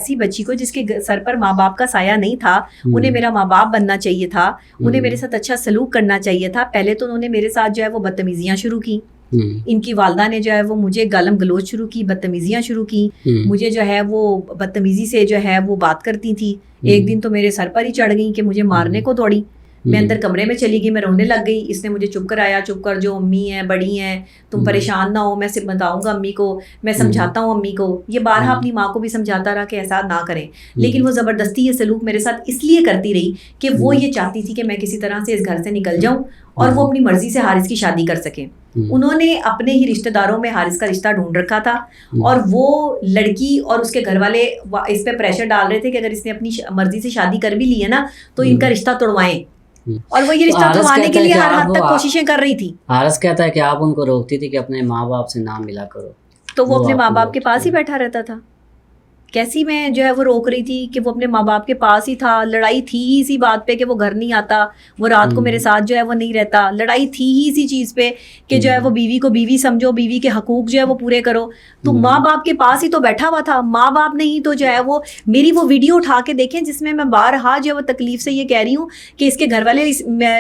ایسی بچی کو جس کے سر پر ماں باپ کا سایہ نہیں تھا, انہیں میرا ماں باپ بننا چاہیے تھا, انہیں میرے ساتھ اچھا سلوک کرنا چاہیے تھا. پہلے تو انہوں نے میرے ساتھ جو ہے وہ بدتمیزیاں شروع کی. ان کی والدہ نے جو ہے وہ مجھے گالم گلوچ شروع کی, بدتمیزیاں شروع کی. مجھے جو ہے وہ بدتمیزی سے جو ہے وہ بات کرتی تھی. ایک دن تو میرے سر پر ہی چڑھ گئی کہ مجھے مارنے کو دوڑی. میں اندر کمرے میں چلی گئی, میں رونے لگ گئی. اس نے مجھے چپ کرایا, چپ کر, جو امی ہیں بڑی ہیں تم پریشان نہ ہو, میں صرف بتاؤں گا امی کو, میں سمجھاتا ہوں امی کو. یہ بارہا اپنی ماں کو بھی سمجھاتا رہا کہ ایسا نہ کریں, لیکن وہ زبردستی یہ سلوک میرے ساتھ اس لیے کرتی رہی کہ وہ یہ چاہتی تھی کہ میں کسی طرح سے اس گھر سے نکل جاؤں اور وہ اپنی مرضی سے حارث کی شادی کر سکیں. انہوں نے اپنے ہی رشتہ داروں میں حارث کا رشتہ ڈھونڈ رکھا تھا, اور وہ لڑکی اور اس کے گھر والے اس پہ پریشر ڈال رہے تھے کہ اگر اس نے اپنی مرضی سے شادی کر بھی لی ہے نا تو ان کا رشتہ توڑوائیں, اور وہ یہ رشتہ توڑوانے کے لیے ہر حد تک کوششیں کر رہی تھی. حارث کہتا ہے کہ آپ ان کو روکتی تھی کہ اپنے ماں باپ سے نہ ملا کرو, تو وہ اپنے ماں باپ کے پاس ہی بیٹھا رہتا تھا. کیسی میں جو ہے وہ روک رہی تھی کہ وہ اپنے ماں باپ کے پاس ہی تھا. لڑائی تھی ہی اسی بات پہ کہ وہ گھر نہیں آتا, وہ رات کو میرے ساتھ جو ہے وہ نہیں رہتا. لڑائی تھی ہی اسی چیز پہ کہ جو ہے وہ بیوی کو بیوی سمجھو, بیوی کے حقوق جو ہے وہ پورے کرو. تو ماں باپ کے پاس ہی تو بیٹھا ہوا تھا. ماں باپ نہیں تو جو ہے وہ میری وہ ویڈیو اٹھا کے دیکھیں جس میں بارہا جو ہے وہ تکلیف سے یہ کہہ رہی ہوں کہ اس کے گھر والے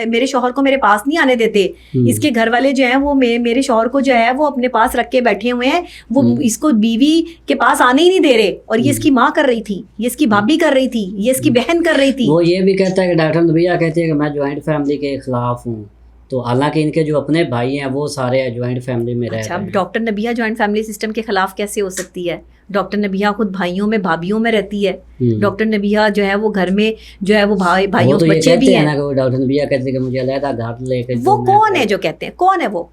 میرے شوہر کو میرے پاس نہیں آنے دیتے. اس کے گھر والے جو ہیں وہ میرے شوہر کو جو ہے وہ اپنے پاس رکھ کے بیٹھے ہوئے ہیں, وہ اس کو بیوی کے پاس آنے ہی نہیں دے رہے. اور یہ اس کی ماں کر رہی تھی, یہ اس کی بھابھی کر رہی تھی, یہ اس کی بہن کر رہی تھی. وہ یہ بھی کہتا ہے کہ ڈاکٹر نبیہ کہتی ہے کہ میں جوائنٹ فیملی کے خلاف ہوں, تو حالانکہ ان کے جو اپنے بھائی ہیں وہ سارے جوائنٹ فیملی میں رہ رہے ہیں. اچھا, doctor Nabiha joint family system کے خلاف کیسے ہو سکتی ہے؟ ڈاکٹر نبیہ خود بھائیوں میں بھابھیوں میں رہتی ہے. ڈاکٹر نبیہ جو ہے وہ گھر میں جو ہے وہ بھائیوں بچے بھی ہیں. ڈاکٹر نبیہ کہتے ہیں کہ مجھے علیحدہ گھر لے کے. وہ کون ہے جو کہتے ہیں؟ کون ہے وہ؟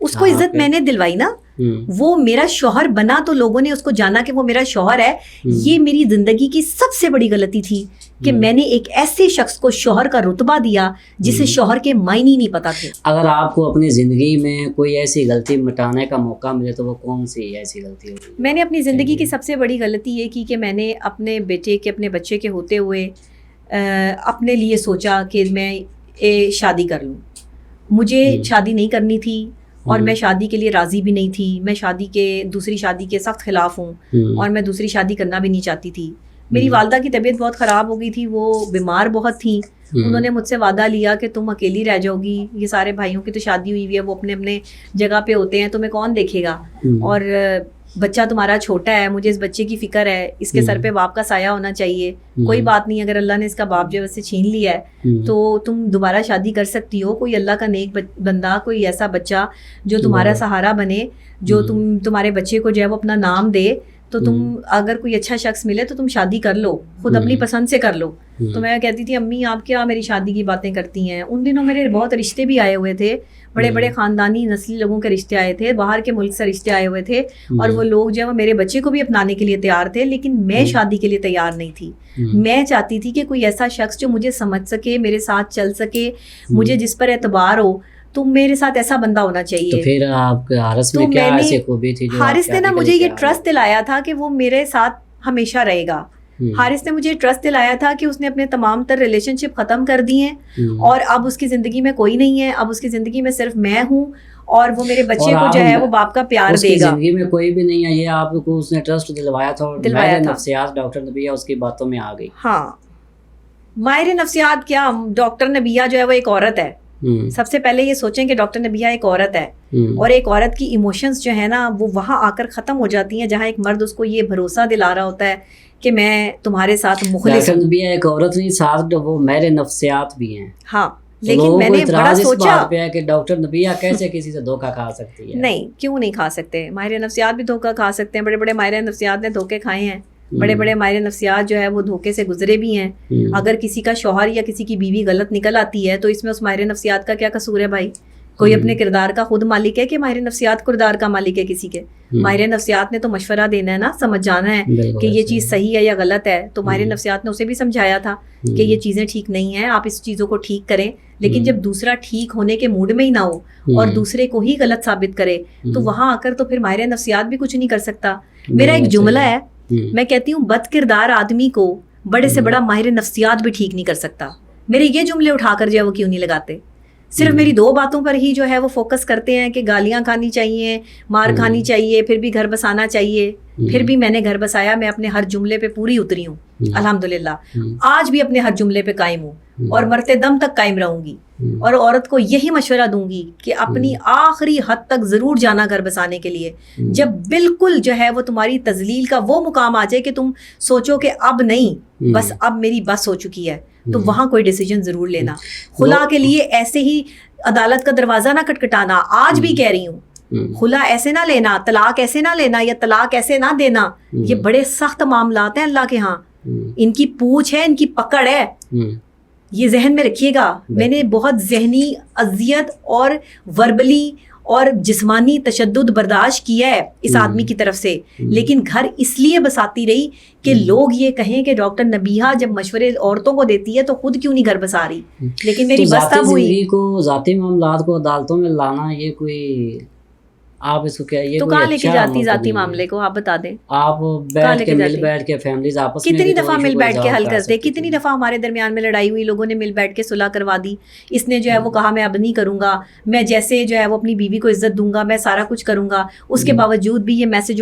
اس کو عزت میں نے دلوائی نا. وہ میرا شوہر بنا تو لوگوں نے اس کو جانا کہ وہ میرا شوہر ہے. یہ میری زندگی کی سب سے بڑی غلطی تھی کہ میں نے ایک ایسے شخص کو شوہر کا رتبہ دیا جسے شوہر کے معنی نہیں پتا تھے. اگر آپ کو اپنی زندگی میں کوئی ایسی غلطی مٹانے کا موقع ملے تو وہ کون سی ایسی غلطی ہوگی؟ میں نے اپنی زندگی کی سب سے بڑی غلطی یہ کی کہ میں نے اپنے بیٹے کے, اپنے بچے کے ہوتے ہوئے اپنے لیے سوچا کہ میں شادی کر لوں. مجھے شادی نہیں کرنی تھی اور میں شادی کے لیے راضی بھی نہیں تھی. میں شادی کے دوسری شادی کے سخت خلاف ہوں اور میں دوسری شادی کرنا بھی نہیں چاہتی تھی. میری والدہ کی طبیعت بہت خراب ہو گئی تھی, وہ بیمار بہت تھیں. انہوں نے مجھ سے وعدہ لیا کہ تم اکیلی رہ جاؤ گی, یہ سارے بھائیوں کی تو شادی ہوئی ہوئی ہے, وہ اپنے اپنے جگہ پہ ہوتے ہیں, تمہیں کون دیکھے گا, اور بچہ تمہارا چھوٹا ہے, مجھے اس بچے کی فکر ہے, اس کے سر پہ باپ کا سایہ ہونا چاہیے. کوئی بات نہیں, اگر اللہ نے اس کا باپ جو ہے سے چھین لیا ہے تو تم دوبارہ شادی کر سکتی ہو. کوئی اللہ کا نیک بندہ, کوئی ایسا بچہ جو تمہارا سہارا بنے, جو تمہارے بچے کو جو ہے وہ اپنا نام دے, تو تم اگر کوئی اچھا شخص ملے تو تم شادی کر لو, خود اپنی پسند سے کر لو. تو میں کہتی تھی امی آپ کیا میری شادی کی باتیں کرتی ہیں. ان دنوں میرے بہت رشتے بھی آئے ہوئے تھے, بڑے بڑے خاندانی نسلی لوگوں کے رشتے آئے تھے, باہر کے ملک سے رشتے آئے ہوئے تھے, اور وہ لوگ جو ہے وہ میرے بچے کو بھی اپنانے کے لیے تیار تھے, لیکن میں شادی کے لیے تیار نہیں تھی. میں چاہتی تھی کہ کوئی ایسا شخص جو مجھے سمجھ سکے, میرے ساتھ چل سکے, مجھے جس پر اعتبار ہو, تو میرے ساتھ ایسا بندہ ہونا چاہیے. تو پھر آپ کے حارث میں کیا ایسی خوبی تھی؟ حارث نے نا مجھے یہ ٹرسٹ دلایا تھا کہ وہ میرے ساتھ ہمیشہ رہے گا. حارث نے مجھے ٹرسٹ دلایا تھا کہ اس نے اپنے تمام تر ریلیشن شپ ختم کر دی ہیں, اور اب اس کی زندگی میں کوئی نہیں ہے, اب اس کی زندگی میں صرف میں ہوں, اور وہ میرے بچے کو جو ہے وہ باپ کا پیار دے گا. زندگی میں کوئی بھی نہیں ہے, یہ آپ کو اس نے ٹرسٹ دلوایا تھا, اور ماہر نفسیات ڈاکٹر نبیہ اس کی باتوں میں آ گئی. ہاں, ماہر نفسیات کیا, ڈاکٹر نبیہ جو ہے وہ ایک عورت ہے. سب سے پہلے یہ سوچیں کہ ڈاکٹر نبیہ ایک عورت ہے, اور ایک عورت کی ایموشنز جو ہے نا وہ وہاں آ کر ختم ہو جاتی ہیں جہاں ایک مرد اس کو یہ بھروسہ دلا رہا ہوتا ہے کہ میں تمہارے ساتھ مخلص ہوں. ڈاکٹر نبیہ ایک عورت نہیں, ساتھ وہ ماہر نفسیات بھی ہیں. ہاں, لیکن میں نے بڑا سوچا کہ ڈاکٹر نبیہ کیسے کسی سے دھوکہ کھا سکتی ہے. نہیں, کیوں نہیں کھا سکتے, ماہر نفسیات بھی دھوکہ کھا سکتے ہیں. بڑے بڑے ماہر نفسیات نے دھوکے کھائے ہیں, بڑے بڑے ماہر نفسیات جو ہے وہ دھوکے سے گزرے بھی ہیں. اگر کسی کا شوہر یا کسی کی بیوی غلط نکل آتی ہے تو اس میں اس ماہر نفسیات کا کیا قصور ہے بھائی؟ کوئی اپنے کردار کا خود مالک ہے کہ ماہر نفسیات کردار کا مالک ہے کسی کے؟ ماہر نفسیات نے تو مشورہ دینا ہے نا, سمجھ جانا ہے کہ یہ چیز صحیح ہے یا غلط ہے. تو ماہر نفسیات نے اسے بھی سمجھایا تھا کہ یہ چیزیں ٹھیک نہیں ہیں, آپ اس چیزوں کو ٹھیک کریں. لیکن جب دوسرا ٹھیک ہونے کے موڈ میں ہی نہ ہو اور دوسرے کو ہی غلط ثابت کرے, تو وہاں آ کر تو پھر ماہر نفسیات بھی کچھ نہیں کر سکتا. میرا ایک جملہ ہے, میں کہتی ہوں بد کردار آدمی کو بڑے سے بڑا ماہر نفسیات بھی ٹھیک نہیں کر سکتا. میرے یہ جملے اٹھا کر جو ہے وہ کیوں نہیں لگاتے؟ صرف میری 2 باتوں پر ہی جو ہے وہ فوکس کرتے ہیں کہ گالیاں کھانی چاہیے, مار کھانی چاہیے, پھر بھی گھر بسانا چاہیے. پھر بھی میں نے گھر بسایا, میں اپنے ہر جملے پہ پوری اتری ہوں الحمدللہ. آج بھی اپنے ہر جملے پہ قائم ہوں اور مرتے دم تک قائم رہوں گی. اور عورت کو یہی مشورہ دوں گی کہ اپنی آخری حد تک ضرور جانا گھر بسانے کے لیے. جب بالکل جو ہے وہ تمہاری تذلیل کا وہ مقام آ جائے کہ تم سوچو کہ اب نہیں, بس اب میری بس ہو چکی ہے, تو وہاں کوئی ڈیسیجن ضرور لینا. خلا کے لیے ایسے ہی عدالت کا دروازہ نہ کھٹکھٹانا. آج بھی کہہ رہی ہوں, خلا ایسے نہ لینا, طلاق ایسے نہ لینا, یا طلاق ایسے نہ دینا. یہ بڑے سخت معاملات ہیں اللہ کے ہاں. ان کی پوچھ ہے, ان کی پکڑ ہے. یہ ذہن میں رکھیے گا. میں نے بہت ذہنی اذیت اور وربلی اور جسمانی تشدد برداشت کیا ہے اس آدمی کی طرف سے, لیکن گھر اس لیے بساتی رہی کہ لوگ یہ کہیں کہ ڈاکٹر نبیہہ جب مشورے عورتوں کو دیتی ہے تو خود کیوں نہیں گھر بسا رہی. لیکن میری بس تب ہوئی. ذاتی معاملات کو عدالتوں میں لانا, یہ کوئی آپ اس کو کیا, یہ تو کہاں لے کے جاتی ذاتی معاملے کو, آپ بتا دیں. آپ بیٹھ کے مل بیٹھ کے فیملیز آپس میں کتنی دفعہ مل بیٹھ کے حل کرتے, کتنی دفعہ ہمارے درمیان میں لڑائی ہوئی, لوگوں نے مل بیٹھ کے صلح کروا دی. اس نے جو ہے وہ کہا میں اب نہیں کروں گا, میں جیسے جو ہے وہ اپنی بیوی کو عزت دوں گا, میں سارا کچھ کروں گا. اس کے باوجود بھی یہ میسج